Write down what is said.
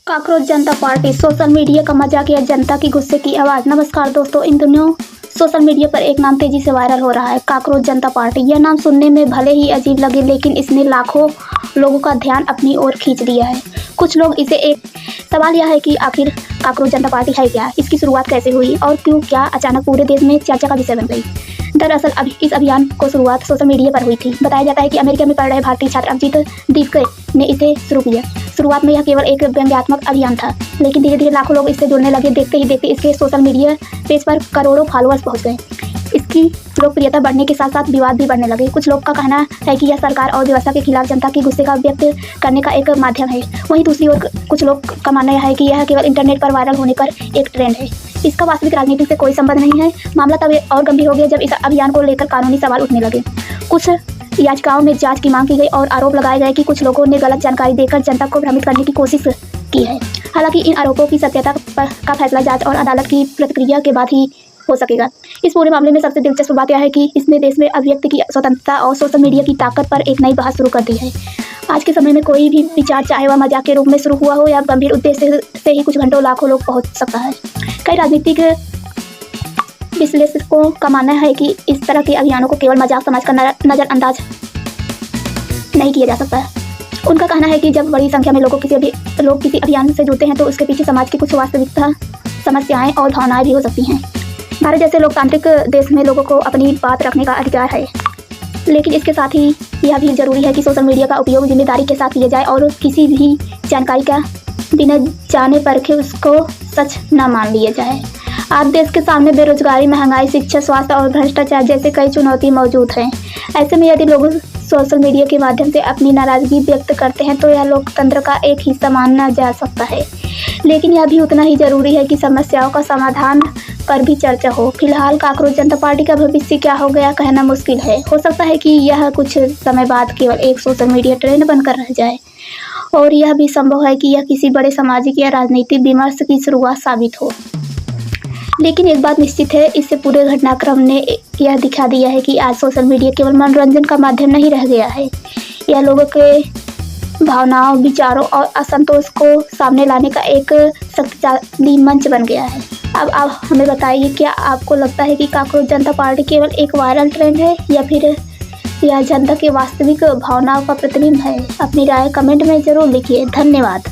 Cockroach जनता party social media का मजाक या जनता की गुस्से की आवाज़। नमस्कार दोस्तों, इन दिनों सोशल मीडिया पर एक नाम तेजी से वायरल हो रहा है, काकरोच जनता पार्टी। यह नाम सुनने में भले ही अजीब लगे, लेकिन इसने लाखों लोगों का ध्यान अपनी ओर खींच लिया है। कुछ लोग इसे एक सवाल यह है कि आखिर काकरोच जनता पार्टी है क्या, इसकी शुरुआत कैसे हुई और क्यों क्या अचानक पूरे देश में चर्चा का विषय बन गई। दरअसल इस अभियान को शुरुआत सोशल मीडिया पर हुई थी। बताया जाता है कि अमेरिका में पढ़ रहे भारतीय छात्र अभिजीत दीपके ने इसे शुरू किया। शुरुआत में यह केवल एक व्यंग्यात्मक अभियान था, लेकिन धीरे धीरे लाखों लोग इससे जुड़ने लगे। देखते ही देखते इसके सोशल मीडिया पेज पर करोड़ों फॉलोअर्स पहुंच गए। इसकी लोकप्रियता बढ़ने के साथ साथ विवाद भी बढ़ने लगे। कुछ लोग का कहना है कि यह सरकार और व्यवस्था के खिलाफ जनता के गुस्से का व्यक्त करने का एक माध्यम है। वहीं दूसरी ओर कुछ लोग का मानना यह है कि यह केवल इंटरनेट पर वायरल होने पर एक ट्रेंड है। इसका वास्तविक राजनीति से कोई संबंध नहीं है। मामला तब और गंभीर हो गया जब इस अभियान को लेकर कानूनी सवाल उठने लगे। कुछ याचिकाओं में जांच की मांग की गई और आरोप लगाए गए कि कुछ लोगों ने गलत जानकारी देकर जनता को भ्रमित करने की कोशिश की है। हालांकि इन आरोपों की सत्यता का फैसला जांच और अदालत की प्रतिक्रिया के बाद ही हो सकेगा। इस पूरे मामले में सबसे दिलचस्प बात यह है कि इसने देश में अभिव्यक्ति की स्वतंत्रता और सोशल मीडिया की ताकत पर एक नई बहस शुरू कर दी है। आज के समय में कोई भी विचार, चाहे वह मजाक के रूप में शुरू हुआ हो या गंभीर उद्देश्य से ही कुछ घंटों लाखों लोग पहुंच सकता है। कई राजनीतिक विश्लेषकों का मानना है कि इस तरह के अभियानों को केवल मजाक समझकर नज़रअंदाज नहीं किया जा सकता है। उनका कहना है कि जब बड़ी संख्या में लोग किसी अभियान से जुड़ते हैं तो उसके पीछे समाज की कुछ वास्तविकता, समस्याएं और भावनाएं भी हो सकती हैं। भारत जैसे लोकतांत्रिक देश में लोगों को अपनी बात रखने का अधिकार है, लेकिन इसके साथ ही यह भी जरूरी है कि सोशल मीडिया का उपयोग जिम्मेदारी के साथ किया जाए और किसी भी जानकारी का बिना जाने परखे उसको सच न मान लिया जाए। आज देश के सामने बेरोजगारी, महंगाई, शिक्षा, स्वास्थ्य और भ्रष्टाचार जैसे कई चुनौती मौजूद हैं। ऐसे में यदि लोग सोशल मीडिया के माध्यम से अपनी नाराजगी व्यक्त करते हैं तो यह लोकतंत्र का एक हिस्सा माना जा सकता है, लेकिन यह भी उतना ही जरूरी है कि समस्याओं का समाधान पर भी चर्चा हो। फिलहाल काकरोच जनता पार्टी का भविष्य क्या हो गया कहना मुश्किल है। हो सकता है कि यह कुछ समय बाद केवल एक सोशल मीडिया ट्रेंड बनकर रह जाए, और यह भी संभव है कि यह किसी बड़े सामाजिक या राजनीतिक विमर्श की शुरुआत साबित हो। लेकिन एक बात निश्चित है, इससे पूरे घटनाक्रम ने यह दिखा दिया है कि आज सोशल मीडिया केवल मनोरंजन का माध्यम नहीं रह गया है। यह लोगों के भावनाओं, विचारों और असंतोष को सामने लाने का एक शक्तिशाली मंच बन गया है। अब आप हमें बताइए, क्या आपको लगता है कि काकरोच जनता पार्टी केवल एक वायरल ट्रेंड है या फिर यह जनता के वास्तविक भावनाओं का प्रतिबिंब है? अपनी राय कमेंट में ज़रूर लिखिए। धन्यवाद।